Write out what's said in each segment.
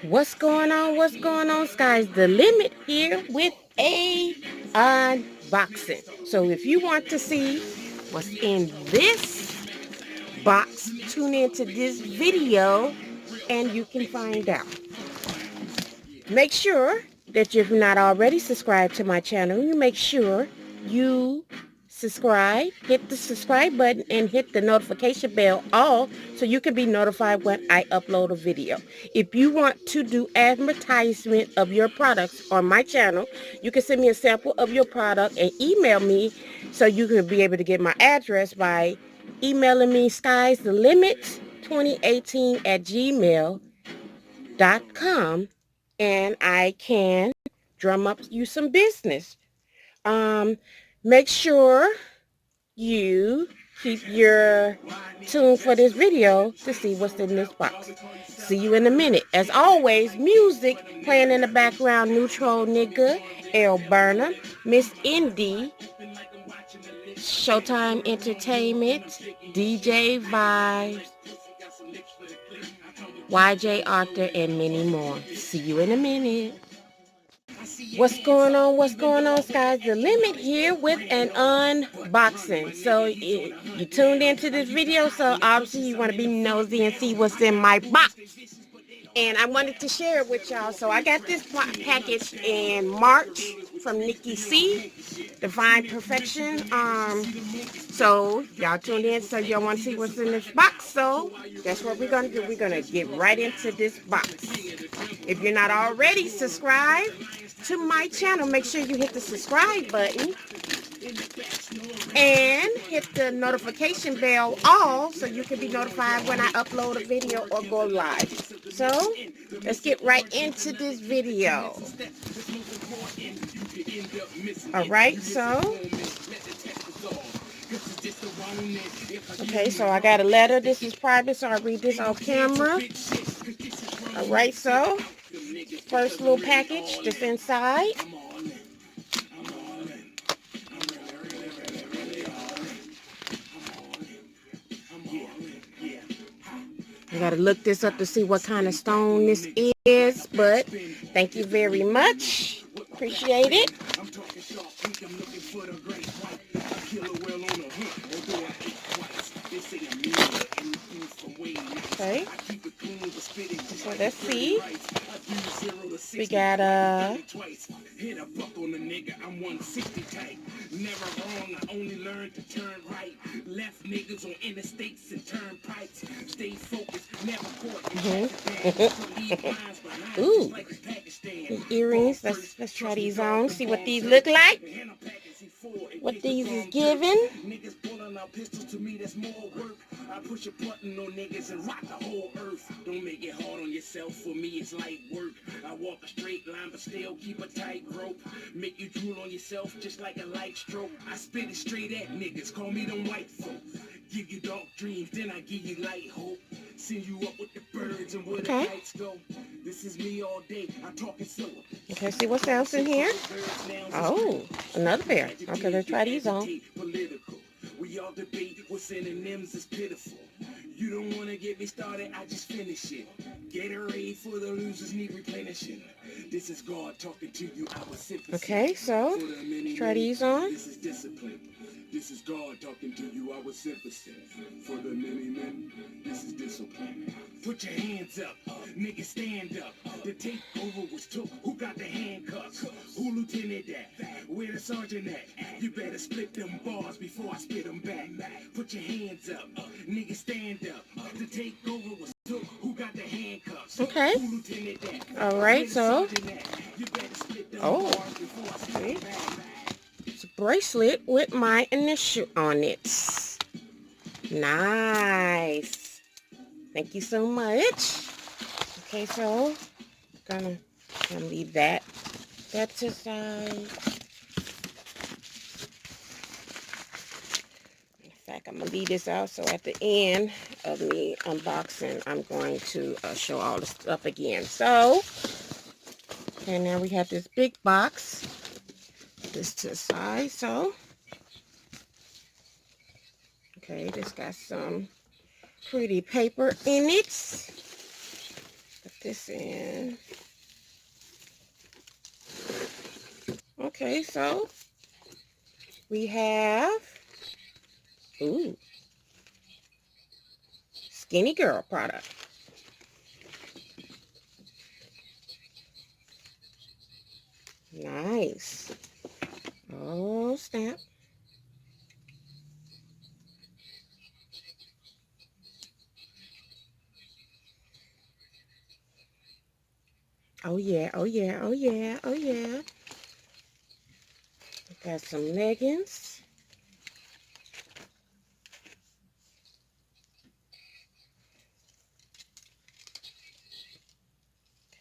What's going on? What's going on? Sky's the limit here with a unboxing. So if you want to see what's in this box, tune into this video and you can find out. Make sure that if you're not already subscribed to my channel, you make sure you subscribe, hit the subscribe button and hit the notification bell all so you can be notified when I upload a video. If you want to do advertisement of your products on my channel, you can send me a sample of your product and email me so you can be able to get my address by emailing me skyzdalimit2018@gmail.com and I can drum up you some business. Make sure you keep your tune for this video to see what's in this box. See you in a minute. As always, music playing in the background, Neutral Nigga, L Burner, Miss Indy, Showtime Entertainment, DJ Vibes, YJ Arthur, and many more. See you in a minute. What's going on? What's going on? Sky's the limit here with an unboxing. So you tuned into this video, so obviously you want to be nosy and see what's in my box. And I wanted to share it with y'all. So I got this package in March from Nikki C, Divine Perfection. So y'all tuned in, so y'all want to see what's in this box. So that's what we're gonna do. We're gonna get right into this box. If you're not already subscribed to my channel, make sure you hit the subscribe button and hit the notification bell all so you can be notified when I upload a video or go live. So let's get right into this video. Alright, so okay, so I got a letter. This is private, so I read this off camera. Alright, so first little package that's inside. I gotta look this up to see what kind of stone this is, but thank you very much. Appreciate it. Okay, so let's see. We got hit a buck on the nigga, I'm 160 type. Never wrong, I only learned to turn right. Left niggas on interstates and turnpikes. Stay focused, never caught. Ooh, these earrings. Let's try these on. See what these look like. What these is giving. Niggas pulling out pistols, to me that's more work. I push a button on niggas and rock the whole earth. Don't make it hard on yourself, for me it's light work. I walk a straight line but still keep a tight rope. Make you drool on yourself just like a light stroke. I spit it straight at niggas, call me them white folk. Give you dark dreams, then I give you light hope. Send you up with the birds and where the lights go. This is me all day, I'm talking slow. Okay, see what else in here? Oh, another pair. Okay, let's try these on. We all debate what synonyms is pitiful. You don't want to get me started, I just finish it. Gatorade for the losers need replenishing. This is God talking to you, I was sympathy. Okay, so let's try these on. This is discipline. This is God talking to you, I was sympathy. For the many men, this is discipline. Put your hands up, nigga stand up. The takeover was took, who got the handcuffs? Who lieutenant that? Where the sergeant at? You better split them bars before I spit them back. Put your hands up, nigga stand up. The takeover was took, who got the handcuffs? Okay. Alright, so okay. It's a bracelet with my initial on it. Nice. Thank you so much. Okay, so I'm gonna leave that to the side. In fact, I'm gonna leave this out, so at the end of me unboxing, I'm going to show all the stuff again. So, okay, now we have this big box. This to the side. So, okay, this got some pretty paper in it. Put this in. Okay, so we have, ooh, Skinny Girl product. Nice. Oh, snap. Oh, yeah, oh, yeah, oh, yeah, oh, yeah. Got some leggings.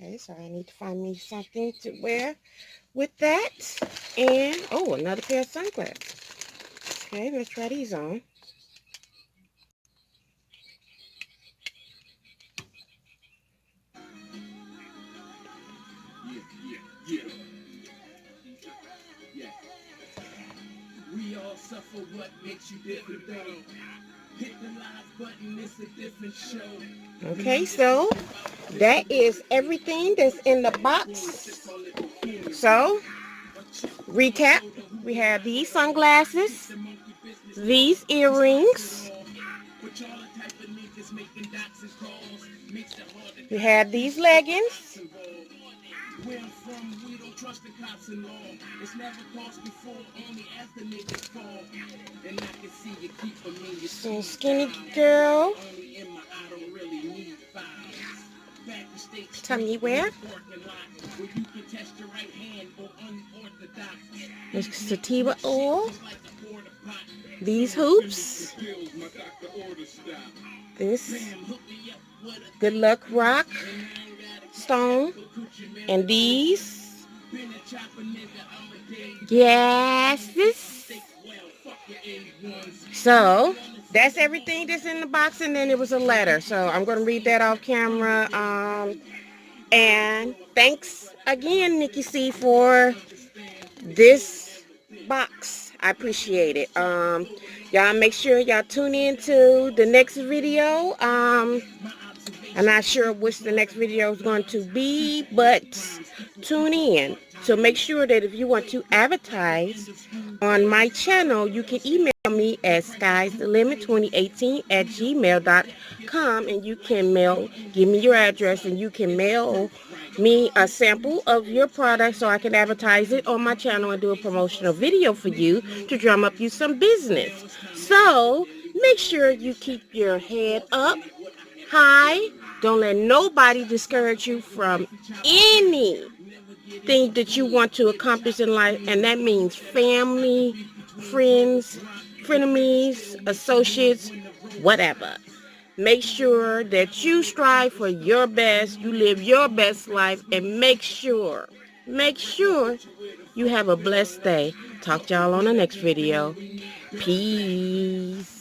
Okay, so I need to find me something to wear with that. And, oh, another pair of sunglasses. Okay, let's try these on. We all suffer what makes you different, though. Hit the live button, it's a different show. Okay, so that is everything that's in the box. So, recap. We have these sunglasses, these earrings. We have these leggings. Where I'm from, we don't trust the cops and law. It's never cost before, only after niggas fall. And I can see you keep them in your so Skinny Girl. Only in my I don't really need files. Back to state tummy wear. Where you can test your right hand or unorthodox. There's sativa oil. These hoops. This Good Luck Rock stone. And these, yes, this. So that's everything that's in the box, and then it was a letter. So I'm going to read that off camera. And thanks again, Nikki C, for this box. I appreciate it. Y'all make sure y'all tune in to the next video. I'm not sure which the next video is going to be, but tune in. So make sure that if you want to advertise on my channel, you can email me at Skyzdalimit2018@gmail.com, and you can give me your address, and you can mail me a sample of your product so I can advertise it on my channel and do a promotional video for you to drum up you some business. So make sure you keep your head up high. Don't let nobody discourage you from anything that you want to accomplish in life, and that means family, friends, frenemies, associates, whatever. Make sure that you strive for your best, you live your best life, and make sure you have a blessed day. Talk to y'all on the next video. Peace.